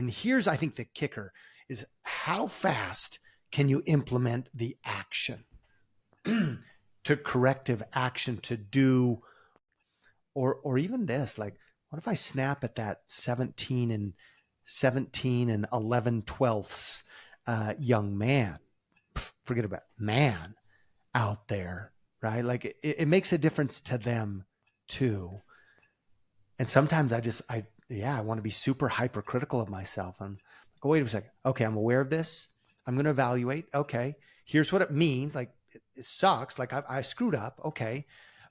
And here's, I think, the kicker is how fast can you implement the action to corrective action to do, or even this, like, what if I snap at that 17 and 11 twelfths young man? Forget about man out there, right? Like it makes a difference to them too. And sometimes I want to be super hypercritical of myself. I'm like, oh, wait a second. Okay, I'm aware of this. I'm going to evaluate. Okay, here's what it means. Like it sucks. Like I screwed up. Okay,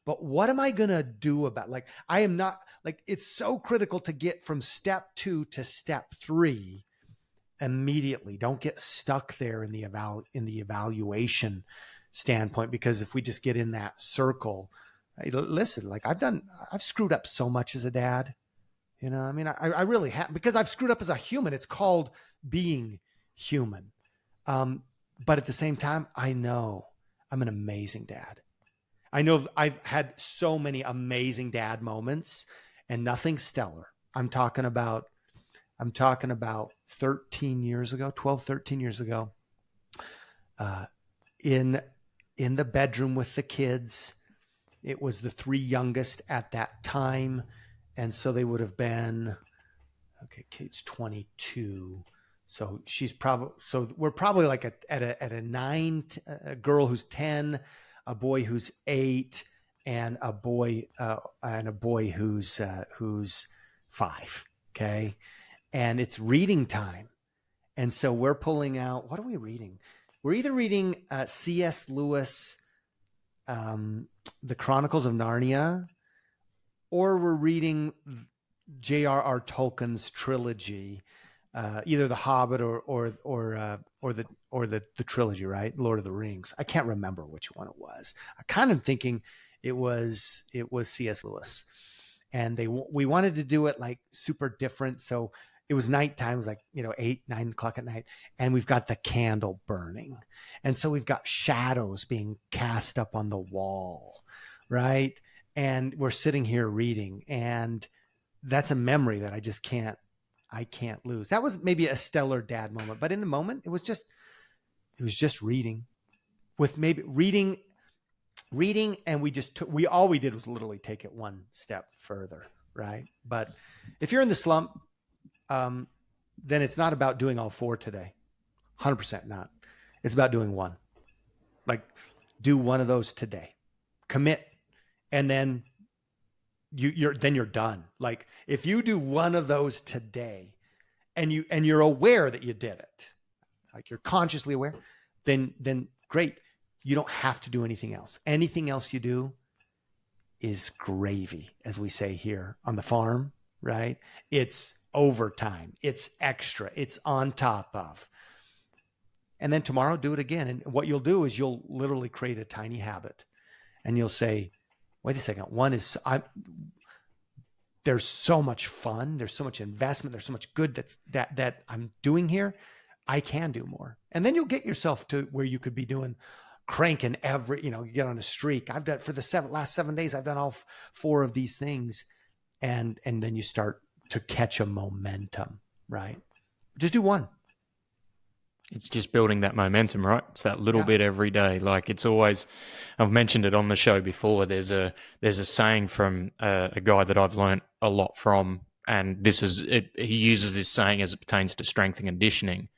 but what am I going to do about, like, I am not, like, it's so critical to get from step 2 to step 3 immediately. Don't get stuck there in the evaluation standpoint, because if we just get in that circle, listen, like I've screwed up so much as a dad, you know, I mean, I really have, because I've screwed up as a human. It's called being human. But at the same time, I know I'm an amazing dad. I know I've had so many amazing dad moments, and nothing stellar. I'm talking about 13 years ago, 12, 13 years ago, in the bedroom with the kids. It was the 3 youngest at that time. And so they would have been, okay, Kate's 22. So we're probably like at a 9, a girl who's 10, a boy who's 8, and a boy who's 5. Okay. And it's reading time. And so we're pulling out, what are we reading? We're either reading C.S. Lewis, The Chronicles of Narnia, or we're reading J.R.R. Tolkien's trilogy, either The Hobbit or the trilogy, right? Lord of the Rings. I can't remember which one it was. I kind of thinking it was C.S. Lewis, and we wanted to do it like super different. So it was nighttime. It was like, 8, 9 o'clock at night, and we've got the candle burning, and so we've got shadows being cast up on the wall, right? And we're sitting here reading, and that's a memory that I can't lose. That was maybe a stellar dad moment, but in the moment, it was just reading, with maybe reading, and all we did was literally take it one step further, right? But if you're in the slump, then it's not about doing all 4 today. 100% not. It's about doing one. Like, do one of those today. Commit. And then you're done. Like, if you do one of those today, and you're aware that you did it, like you're consciously aware, then great. You don't have to do anything else. Anything else you do is gravy, as we say here on the farm, right? It's overtime. It's extra. It's on top of. And then tomorrow, do it again. And what you'll do is you'll literally create a tiny habit, and you'll say, wait a second. There's so much fun. There's so much investment. There's so much good that I'm doing here. I can do more. And then you'll get yourself to where you could be cranking you get on a streak. I've done for the last 7 days. I've done all 4 of these things. And then you start to catch a momentum, right? Just do one. It's just building that momentum, right? It's that little bit every day. Like, it's always, I've mentioned it on the show before. There's a saying from a guy that I've learned a lot from, and this is it. He uses this saying as it pertains to strength and conditioning,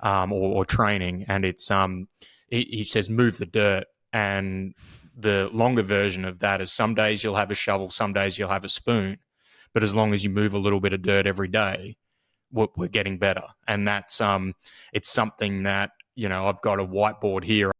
or training, and it's he says, move the dirt. And the longer version of that is, some days you'll have a shovel, some days you'll have a spoon, but as long as you move a little bit of dirt every day, we're getting better. And that's it's something that, I've got a whiteboard here